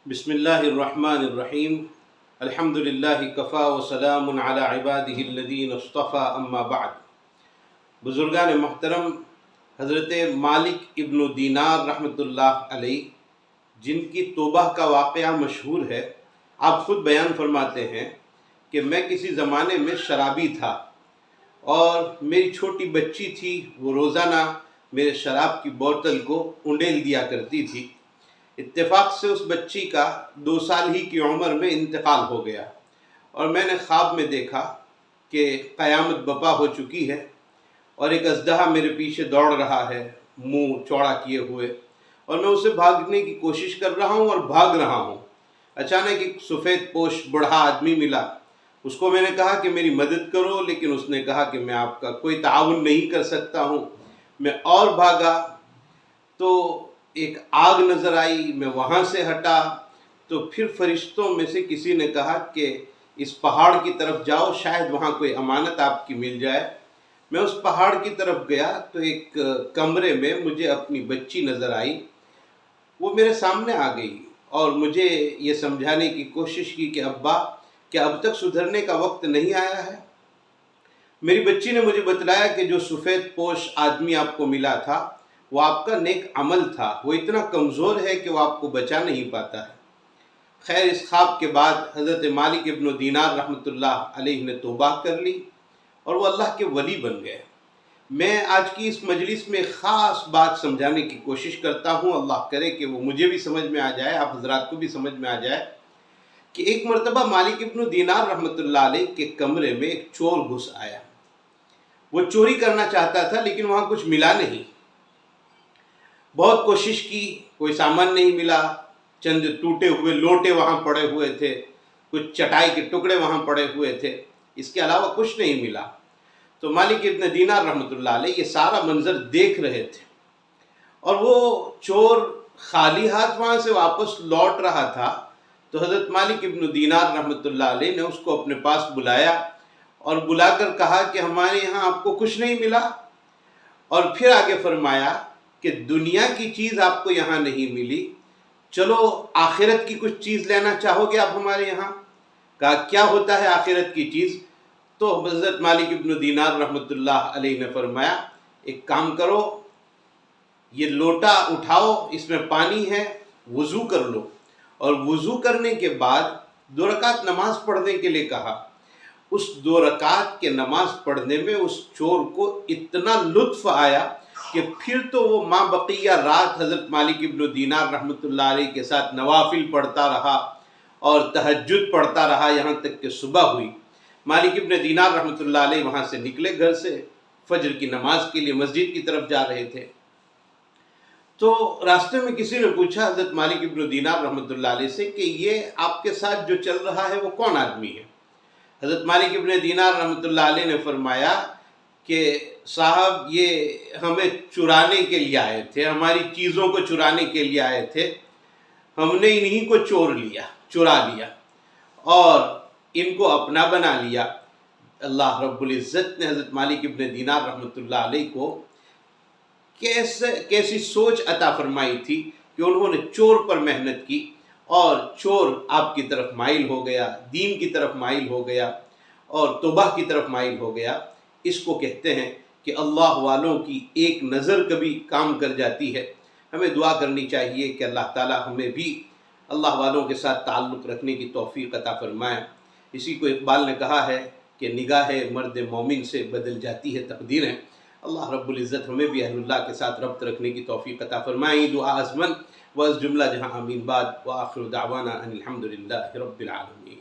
بسم اللہ الرحمن الرحیم الحمد للہ کفا وسلام علی عبادہ الذین اصطفیٰ اما بعد۔ بزرگان محترم، حضرت مالک ابن دینار رحمۃ اللہ علیہ، جن کی توبہ کا واقعہ مشہور ہے، آپ خود بیان فرماتے ہیں کہ میں کسی زمانے میں شرابی تھا اور میری چھوٹی بچی تھی، وہ روزانہ میرے شراب کی بوتل کو انڈیل دیا کرتی تھی۔ اتفاق سے اس بچی کا 2 سال ہی کی عمر میں انتقال ہو گیا اور میں نے خواب میں دیکھا کہ قیامت برپا ہو چکی ہے اور ایک اژدہا میرے پیچھے دوڑ رہا ہے، منہ چوڑا کیے ہوئے، اور میں اسے بھاگنے کی کوشش کر رہا ہوں اور بھاگ رہا ہوں۔ اچانک ایک سفید پوش بوڑھا آدمی ملا۔ اس کو میں نے کہا کہ میری مدد کرو، لیکن اس نے کہا کہ میں آپ کا کوئی تعاون نہیں کر سکتا ہوں۔ میں اور بھاگا تو ایک آگ نظر آئی، میں وہاں سے ہٹا تو پھر فرشتوں میں سے کسی نے کہا کہ اس پہاڑ کی طرف جاؤ، شاید وہاں کوئی امانت آپ کی مل جائے۔ میں اس پہاڑ کی طرف گیا تو ایک کمرے میں مجھے اپنی بچی نظر آئی۔ وہ میرے سامنے آ گئی اور مجھے یہ سمجھانے کی کوشش کی کہ ابا، کیا اب تک سدھرنے کا وقت نہیں آیا ہے؟ میری بچی نے مجھے بتلایا کہ جو سفید پوش آدمی آپ کو ملا تھا وہ آپ کا نیک عمل تھا، وہ اتنا کمزور ہے کہ وہ آپ کو بچا نہیں پاتا ہے۔ خیر، اس خواب کے بعد حضرت مالک ابن دینار رحمۃ اللہ علیہ نے توبہ کر لی اور وہ اللہ کے ولی بن گئے۔ میں آج کی اس مجلس میں خاص بات سمجھانے کی کوشش کرتا ہوں، اللہ کرے کہ وہ مجھے بھی سمجھ میں آ جائے، آپ حضرات کو بھی سمجھ میں آ جائے، کہ ایک مرتبہ مالک ابن دینار رحمۃ اللہ علیہ کے کمرے میں ایک چور گھس آیا۔ وہ چوری کرنا چاہتا تھا لیکن وہاں کچھ ملا نہیں۔ بہت کوشش کی، کوئی سامان نہیں ملا، چند ٹوٹے ہوئے لوٹے وہاں پڑے ہوئے تھے، کچھ چٹائی کے ٹکڑے وہاں پڑے ہوئے تھے، اس کے علاوہ کچھ نہیں ملا۔ تو مالک ابن دینار رحمۃ اللہ علیہ یہ سارا منظر دیکھ رہے تھے اور وہ چور خالی ہاتھ وہاں سے واپس لوٹ رہا تھا۔ تو حضرت مالک ابن دینار رحمۃ اللہ علیہ نے اس کو اپنے پاس بلایا اور بلا کر کہا کہ ہمارے یہاں آپ کو کچھ نہیں ملا، اور پھر آگے فرمایا کہ دنیا کی چیز آپ کو یہاں نہیں ملی، چلو آخرت کی کچھ چیز لینا چاہو گے آپ ہمارے یہاں؟ کہا کیا ہوتا ہے آخرت کی چیز؟ تو حضرت مالک ابن دینار رحمۃ اللہ علیہ نے فرمایا، ایک کام کرو، یہ لوٹا اٹھاؤ، اس میں پانی ہے، وضو کر لو، اور وضو کرنے کے بعد 2 رکعت نماز پڑھنے کے لیے کہا۔ اس 2 رکعت کے نماز پڑھنے میں اس چور کو اتنا لطف آیا کہ پھر تو وہ ماں بقیہ رات حضرت مالک ابن دینار رحمۃ اللہ علیہ کے ساتھ نوافل پڑھتا رہا اور تہجد پڑھتا رہا، یہاں تک کہ صبح ہوئی۔ مالک ابن دینار رحمۃ اللہ علیہ وہاں سے نکلے گھر سے، فجر کی نماز کے لیے مسجد کی طرف جا رہے تھے۔ تو راستے میں کسی نے پوچھا حضرت مالک ابن دینار رحمۃ اللہ علیہ سے کہ یہ آپ کے ساتھ جو چل رہا ہے وہ کون آدمی ہے؟ حضرت مالک ابن دینار رحمۃ اللہ علیہ نے فرمایا کہ صاحب، یہ ہمیں چرانے کے لیے آئے تھے، ہماری چیزوں کو چرانے کے لیے آئے تھے، ہم نے انہی کو چرا لیا اور ان کو اپنا بنا لیا۔ اللہ رب العزت نے حضرت مالک ابن دینار رحمۃ اللہ علیہ کو کیسی سوچ عطا فرمائی تھی کہ انہوں نے چور پر محنت کی اور چور آپ کی طرف مائل ہو گیا، دین کی طرف مائل ہو گیا اور توبہ کی طرف مائل ہو گیا۔ اس کو کہتے ہیں کہ اللہ والوں کی ایک نظر کبھی کام کر جاتی ہے۔ ہمیں دعا کرنی چاہیے کہ اللہ تعالی ہمیں بھی اللہ والوں کے ساتھ تعلق رکھنے کی توفیق عطا فرمائے۔ اسی کو اقبال نے کہا ہے کہ نگاہ مرد مومن سے بدل جاتی ہے تقدیریں۔ اللہ رب العزت ہمیں بھی اہل اللہ کے ساتھ ربط رکھنے کی توفیق عطا فرمائے۔ دعا ازمن و از جملہ جہاں آمین بعد، وآخر دعوانا ان الحمد للہ رب العالمین۔